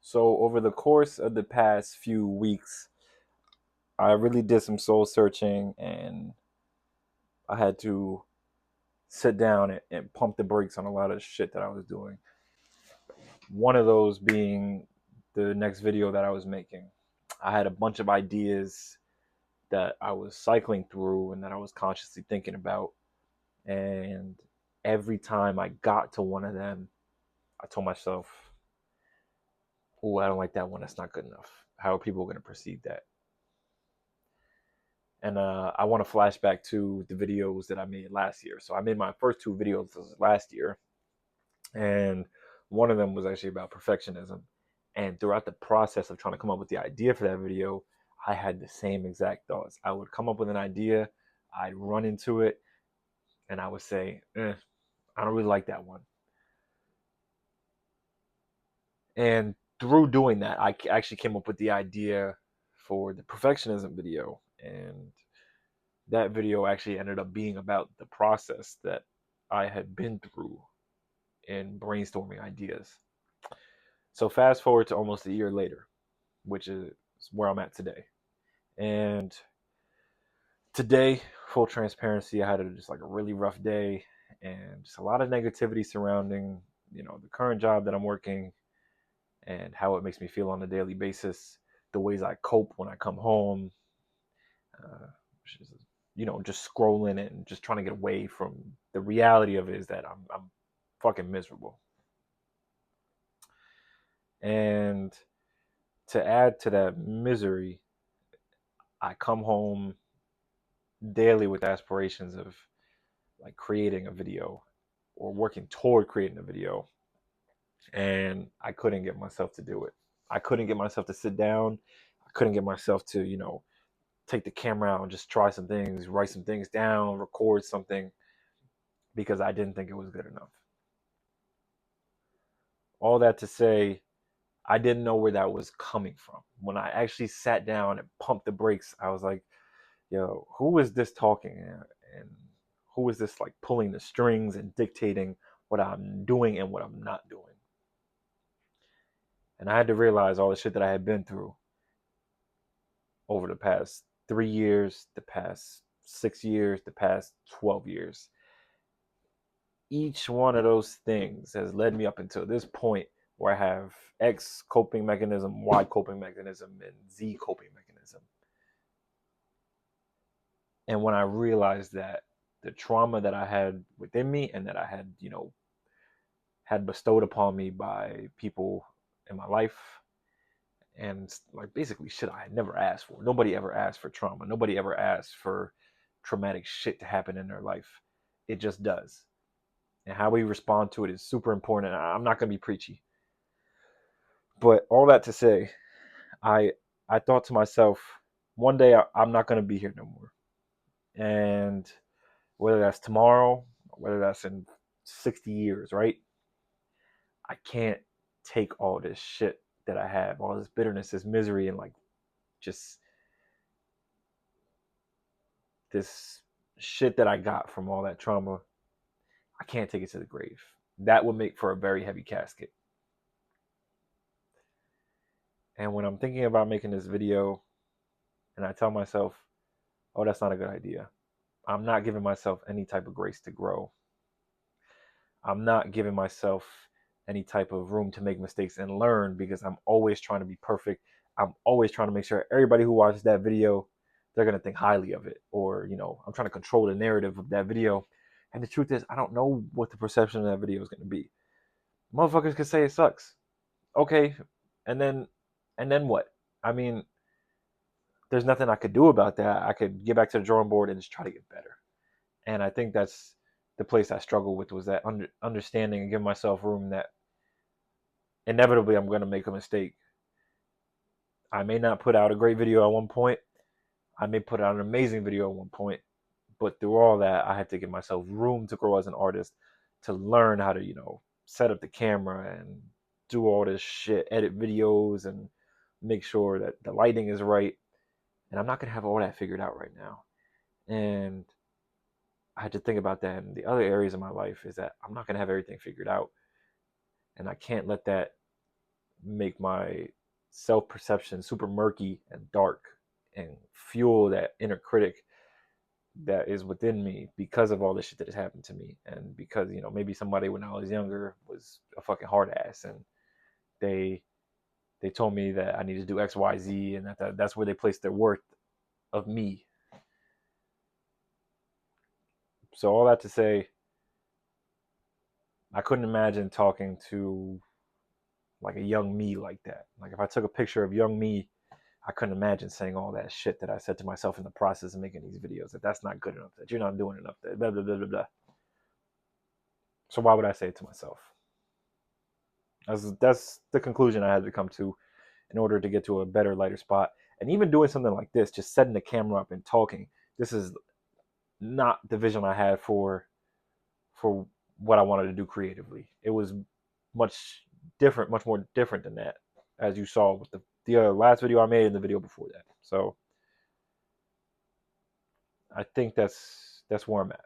So over the course of the past few weeks, I really did some soul searching and I had to sit down and pump the brakes on a lot of shit that I was doing. One of those being the next video that I was making. I had a bunch of ideas that I was cycling through and that I was consciously thinking about. And every time I got to one of them, I told myself, oh, I don't like that one. That's not good enough. How are people going to perceive that? And I want to flash back to the videos that I made last year. So I made my first two videos last year, and one of them was actually about perfectionism. And throughout the process of trying to come up with the idea for that video, I had the same exact thoughts. I would come up with an idea, I'd run into it, and I would say, I don't really like that one. And through doing that, I actually came up with the idea for the perfectionism video. And that video actually ended up being about the process that I had been through in brainstorming ideas. So fast forward to almost a year later, which is where I'm at today. And today, full transparency, I had just like a really rough day and just a lot of negativity surrounding, the current job that I'm working and how it makes me feel on a daily basis, the ways I cope when I come home, uh, is, just scrolling and just trying to get away from the reality of it is that I'm fucking miserable. And to add to that misery, I come home daily with aspirations of like creating a video or working toward creating a video. And I couldn't get myself to do it. I couldn't get myself to sit down. I couldn't get myself to, take the camera out and just try some things, write some things down, record something because I didn't think it was good enough. All that to say, I didn't know where that was coming from. When I actually sat down and pumped the brakes, I was like, yo, who is this talking? And who is this like pulling the strings and dictating what I'm doing and what I'm not doing? And I had to realize all the shit that I had been through over the past 3 years, the past 6 years, the past 12 years. Each one of those things has led me up until this point where I have X coping mechanism, Y coping mechanism, and Z coping mechanism. And when I realized that the trauma that I had within me and that I had, had bestowed upon me by people in my life and like basically shit I had never asked for. Nobody ever asked for trauma. Nobody ever asked for traumatic shit to happen in their life. It just does. And how we respond to it is super important. I'm not going to be preachy. But all that to say, I I thought to myself, one day I'm not going to be here no more. And whether that's tomorrow, whether that's in 60 years, right? I can't take all this shit that I have, all this bitterness, this misery, and like just this shit that I got from all that trauma. I can't take it to the grave. That would make for a very heavy casket. And when I'm thinking about making this video and I tell myself, oh, that's not a good idea, I'm not giving myself any type of grace to grow. I'm not giving myself any type of room to make mistakes and learn because I'm always trying to be perfect. I'm always trying to make sure everybody who watches that video, they're going to think highly of it. Or, I'm trying to control the narrative of that video. And the truth is, I don't know what the perception of that video is going to be. Motherfuckers could say it sucks. Okay. And then what? I mean, there's nothing I could do about that. I could get back to the drawing board and just try to get better. And I think that's the place I struggle with was that understanding and giving myself room that inevitably I'm going to make a mistake. I may not put out a great video at one point. I may put out an amazing video at one point, but through all that, I have to give myself room to grow as an artist, to learn how to, set up the camera and do all this shit, edit videos and make sure that the lighting is right. And I'm not going to have all that figured out right now. And I had to think about that in the other areas of my life is that I'm not going to have everything figured out. And I can't let that make my self-perception super murky and dark and fuel that inner critic that is within me because of all the shit that has happened to me, and because maybe somebody when I was younger was a fucking hard ass, and they they told me that I need to do XYZ, and that's where they placed their worth of me. So all that to say, I couldn't imagine talking to like a young me like that. Like if I took a picture of young me, I couldn't imagine saying all that shit that I said to myself in the process of making these videos. That that's not good enough. That you're not doing enough. That blah blah blah blah blah. So why would I say it to myself? That's the conclusion I had to come to in order to get to a better, lighter spot. And even doing something like this, just setting the camera up and talking, this is not the vision I had for what I wanted to do creatively. It was much different, much more different than that, as you saw with the last video I made and the video before that. So I think that's where I'm at.